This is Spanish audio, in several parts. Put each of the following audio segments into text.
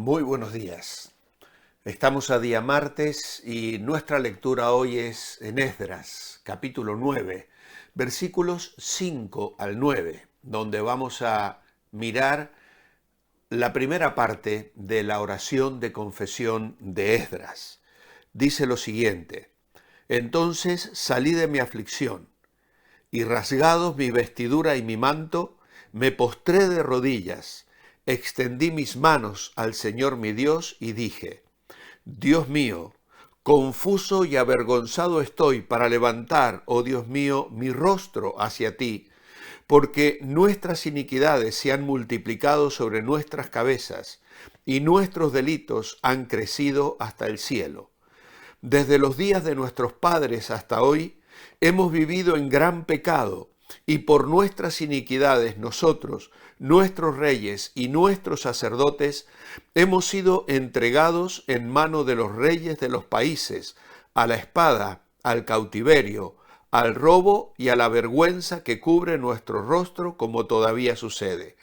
Muy buenos días. Estamos a día martes y nuestra lectura hoy es en Esdras, capítulo 9, versículos 5 al 9, donde vamos a mirar la primera parte de la oración de confesión de Esdras. Dice lo siguiente: Entonces salí de mi aflicción, y rasgados mi vestidura y mi manto, me postré de rodillas, extendí mis manos al Señor mi Dios y dije: Dios mío, confuso y avergonzado estoy para levantar, oh Dios mío, mi rostro hacia ti, porque nuestras iniquidades se han multiplicado sobre nuestras cabezas, y nuestros delitos han crecido hasta el cielo. Desde los días de nuestros padres hasta hoy, hemos vivido en gran pecado, y por nuestras iniquidades nosotros, nuestros reyes y nuestros sacerdotes, hemos sido entregados en mano de los reyes de los países, a la espada, al cautiverio, al robo y a la vergüenza que cubre nuestro rostro, como todavía sucede.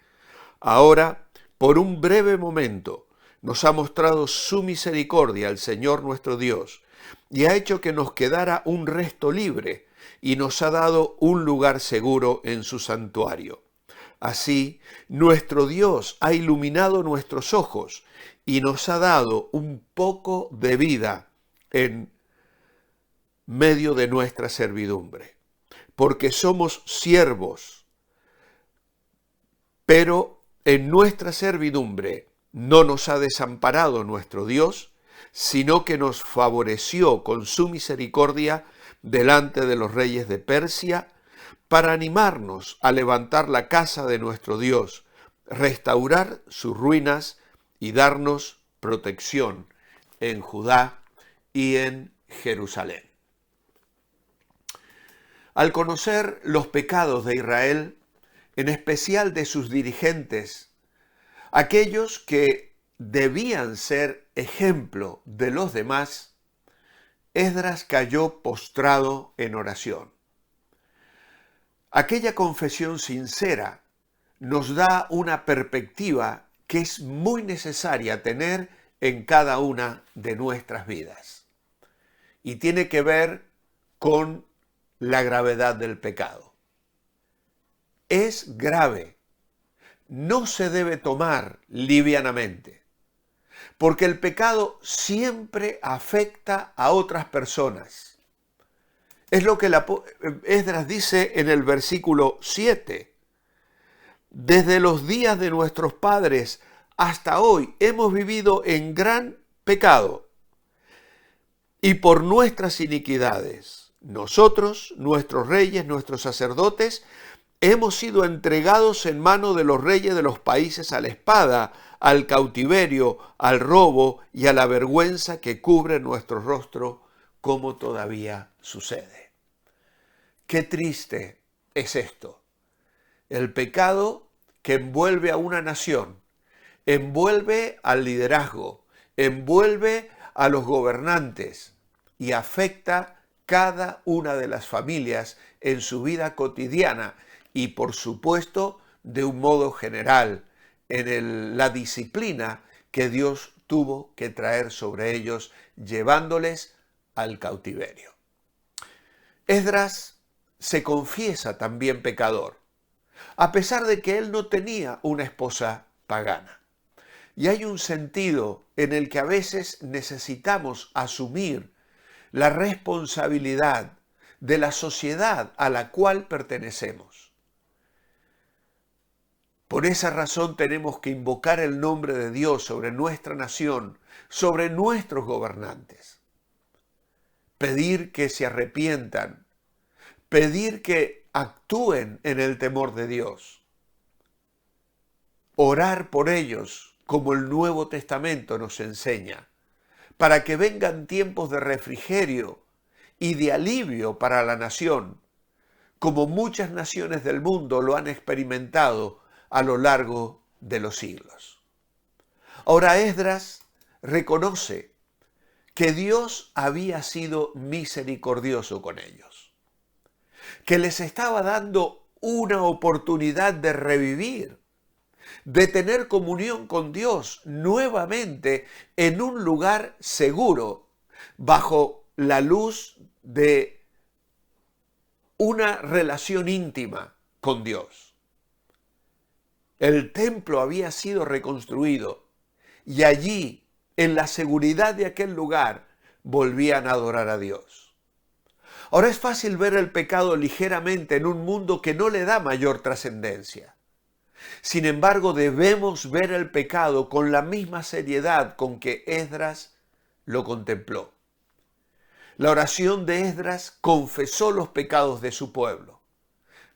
Ahora, por un breve momento, nos ha mostrado su misericordia el Señor nuestro Dios, y ha hecho que nos quedara un resto libre, y nos ha dado un lugar seguro en su santuario. Así, nuestro Dios ha iluminado nuestros ojos, y nos ha dado un poco de vida en medio de nuestra servidumbre, porque somos siervos, pero en nuestra servidumbre no nos ha desamparado nuestro Dios, sino que nos favoreció con su misericordia delante de los reyes de Persia, para animarnos a levantar la casa de nuestro Dios, restaurar sus ruinas y darnos protección en Judá y en Jerusalén. Al conocer los pecados de Israel, en especial de sus dirigentes, aquellos que debían ser ejemplo de los demás, Esdras cayó postrado en oración. Aquella confesión sincera nos da una perspectiva que es muy necesaria tener en cada una de nuestras vidas. Y tiene que ver con la gravedad del pecado. Es grave. No se debe tomar livianamente, porque el pecado siempre afecta a otras personas. Es lo que Esdras dice en el versículo 7. Desde los días de nuestros padres hasta hoy hemos vivido en gran pecado, y por nuestras iniquidades, nosotros, nuestros reyes, nuestros sacerdotes, hemos sido entregados en mano de los reyes de los países a la espada, al cautiverio, al robo y a la vergüenza que cubre nuestro rostro, como todavía sucede. Qué triste es esto. El pecado que envuelve a una nación, envuelve al liderazgo, envuelve a los gobernantes y afecta cada una de las familias en su vida cotidiana y, por supuesto, de un modo general, en la disciplina que Dios tuvo que traer sobre ellos, llevándoles al cautiverio. Esdras se confiesa también pecador, a pesar de que él no tenía una esposa pagana. Y hay un sentido en el que a veces necesitamos asumir la responsabilidad de la sociedad a la cual pertenecemos. Por esa razón tenemos que invocar el nombre de Dios sobre nuestra nación, sobre nuestros gobernantes. Pedir que se arrepientan, pedir que actúen en el temor de Dios. Orar por ellos, como el Nuevo Testamento nos enseña, para que vengan tiempos de refrigerio y de alivio para la nación, como muchas naciones del mundo lo han experimentado a lo largo de los siglos. Ahora Esdras reconoce que Dios había sido misericordioso con ellos, que les estaba dando una oportunidad de revivir, de tener comunión con Dios nuevamente en un lugar seguro, bajo la luz de una relación íntima con Dios. El templo había sido reconstruido y allí, en la seguridad de aquel lugar, volvían a adorar a Dios. Ahora es fácil ver el pecado ligeramente en un mundo que no le da mayor trascendencia. Sin embargo, debemos ver el pecado con la misma seriedad con que Esdras lo contempló. La oración de Esdras confesó los pecados de su pueblo.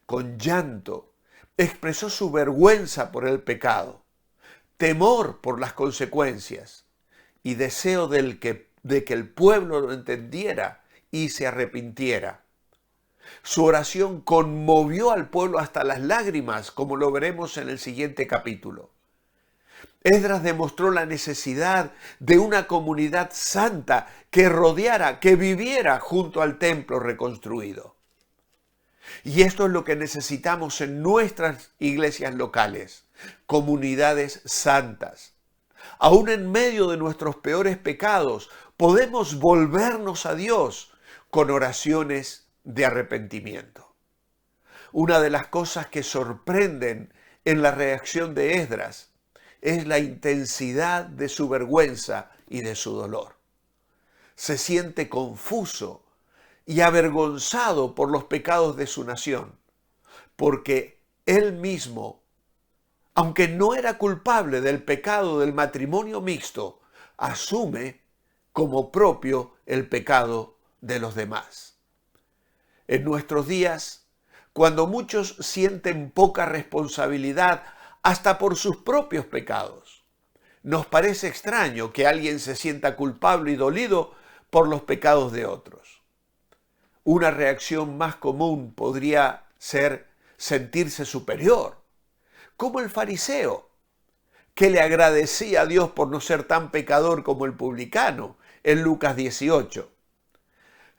Con llanto expresó su vergüenza por el pecado, temor por las consecuencias y deseo de que el pueblo lo entendiera y se arrepintiera. Su oración conmovió al pueblo hasta las lágrimas, como lo veremos en el siguiente capítulo. Esdras demostró la necesidad de una comunidad santa que rodeara, que viviera junto al templo reconstruido. Y esto es lo que necesitamos en nuestras iglesias locales, comunidades santas. Aún en medio de nuestros peores pecados, podemos volvernos a Dios con oraciones de arrepentimiento. Una de las cosas que sorprenden en la reacción de Esdras es la intensidad de su vergüenza y de su dolor. Se siente confuso y avergonzado por los pecados de su nación, porque él mismo, aunque no era culpable del pecado del matrimonio mixto, asume como propio el pecado de los demás. En nuestros días, cuando muchos sienten poca responsabilidad hasta por sus propios pecados, nos parece extraño que alguien se sienta culpable y dolido por los pecados de otros. Una reacción más común podría ser sentirse superior, como el fariseo, que le agradecía a Dios por no ser tan pecador como el publicano en Lucas 18.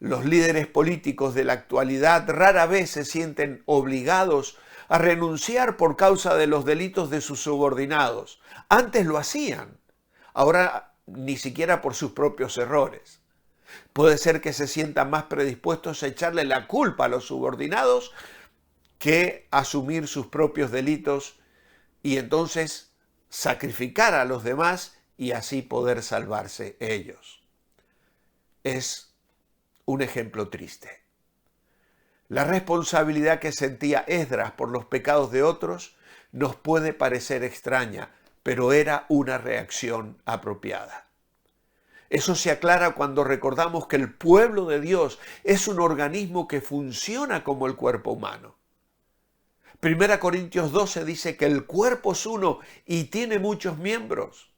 Los líderes políticos de la actualidad rara vez se sienten obligados a renunciar por causa de los delitos de sus subordinados. Antes lo hacían, ahora ni siquiera por sus propios errores. Puede ser que se sientan más predispuestos a echarle la culpa a los subordinados que asumir sus propios delitos y entonces sacrificar a los demás y así poder salvarse ellos. Es un ejemplo triste. La responsabilidad que sentía Esdras por los pecados de otros nos puede parecer extraña, pero era una reacción apropiada. Eso se aclara cuando recordamos que el pueblo de Dios es un organismo que funciona como el cuerpo humano. 1 Corintios 12 dice que el cuerpo es uno y tiene muchos miembros.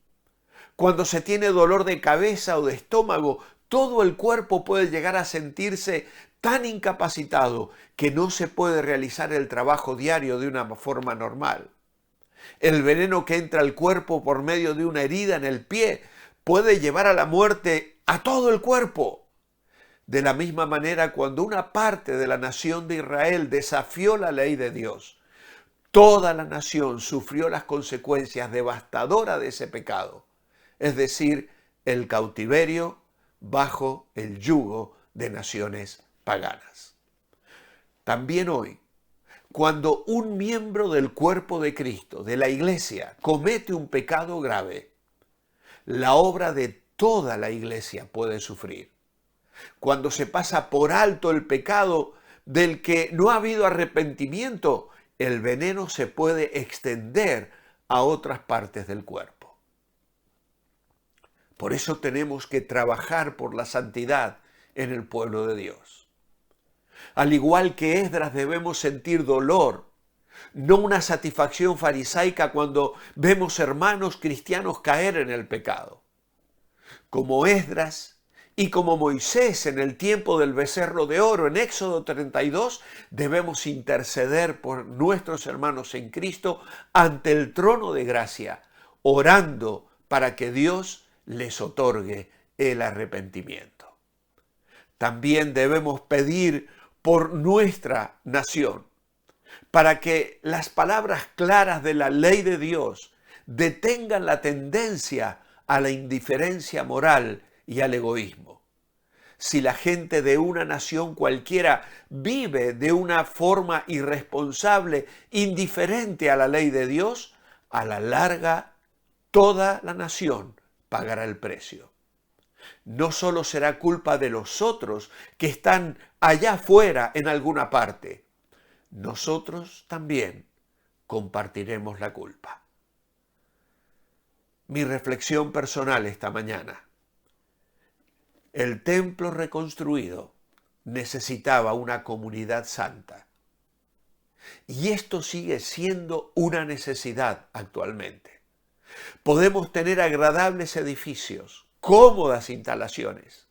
Cuando se tiene dolor de cabeza o de estómago, todo el cuerpo puede llegar a sentirse tan incapacitado que no se puede realizar el trabajo diario de una forma normal. El veneno que entra al cuerpo por medio de una herida en el pie puede llevar a la muerte a todo el cuerpo. De la misma manera, cuando una parte de la nación de Israel desafió la ley de Dios, toda la nación sufrió las consecuencias devastadoras de ese pecado, es decir, el cautiverio bajo el yugo de naciones paganas. También hoy, cuando un miembro del cuerpo de Cristo, de la iglesia, comete un pecado grave, la obra de toda la iglesia puede sufrir. Cuando se pasa por alto el pecado del que no ha habido arrepentimiento, el veneno se puede extender a otras partes del cuerpo. Por eso tenemos que trabajar por la santidad en el pueblo de Dios. Al igual que Esdras debemos sentir dolor, no una satisfacción farisaica cuando vemos hermanos cristianos caer en el pecado. Como Esdras y como Moisés en el tiempo del becerro de oro en Éxodo 32, debemos interceder por nuestros hermanos en Cristo ante el trono de gracia, orando para que Dios les otorgue el arrepentimiento. También debemos pedir por nuestra nación, para que las palabras claras de la ley de Dios detengan la tendencia a la indiferencia moral y al egoísmo. Si la gente de una nación cualquiera vive de una forma irresponsable, indiferente a la ley de Dios, a la larga toda la nación pagará el precio. No solo será culpa de los otros que están allá afuera en alguna parte, nosotros también compartiremos la culpa. Mi reflexión personal esta mañana. El templo reconstruido necesitaba una comunidad santa. Y esto sigue siendo una necesidad actualmente. Podemos tener agradables edificios, cómodas instalaciones,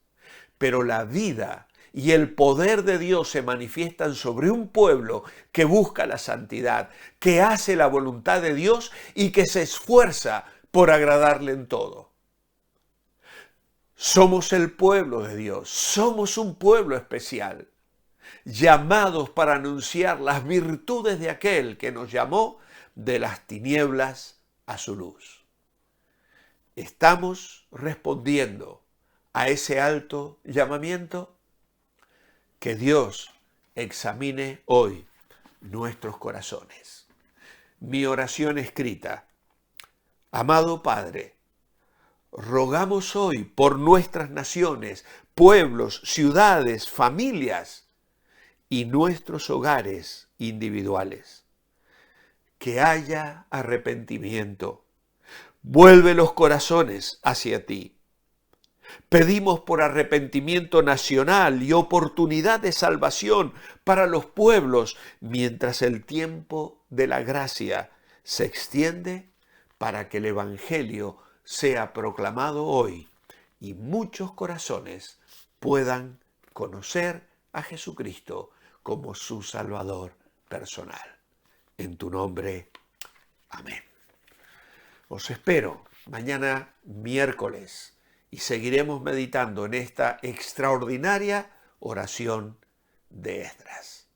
pero la vida y el poder de Dios se manifiestan sobre un pueblo que busca la santidad, que hace la voluntad de Dios y que se esfuerza por agradarle en todo. Somos el pueblo de Dios, somos un pueblo especial, llamados para anunciar las virtudes de aquel que nos llamó de las tinieblas a su luz. ¿Estamos respondiendo a ese alto llamamiento? Que Dios examine hoy nuestros corazones. Mi oración escrita. Amado Padre, rogamos hoy por nuestras naciones, pueblos, ciudades, familias y nuestros hogares individuales. Que haya arrepentimiento. Vuelve los corazones hacia ti. Pedimos por arrepentimiento nacional y oportunidad de salvación para los pueblos mientras el tiempo de la gracia se extiende para que el Evangelio sea proclamado hoy y muchos corazones puedan conocer a Jesucristo como su Salvador personal. En tu nombre, amén. Os espero mañana miércoles y seguiremos meditando en esta extraordinaria oración de Esdras.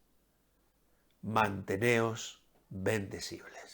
Manteneos bendecibles.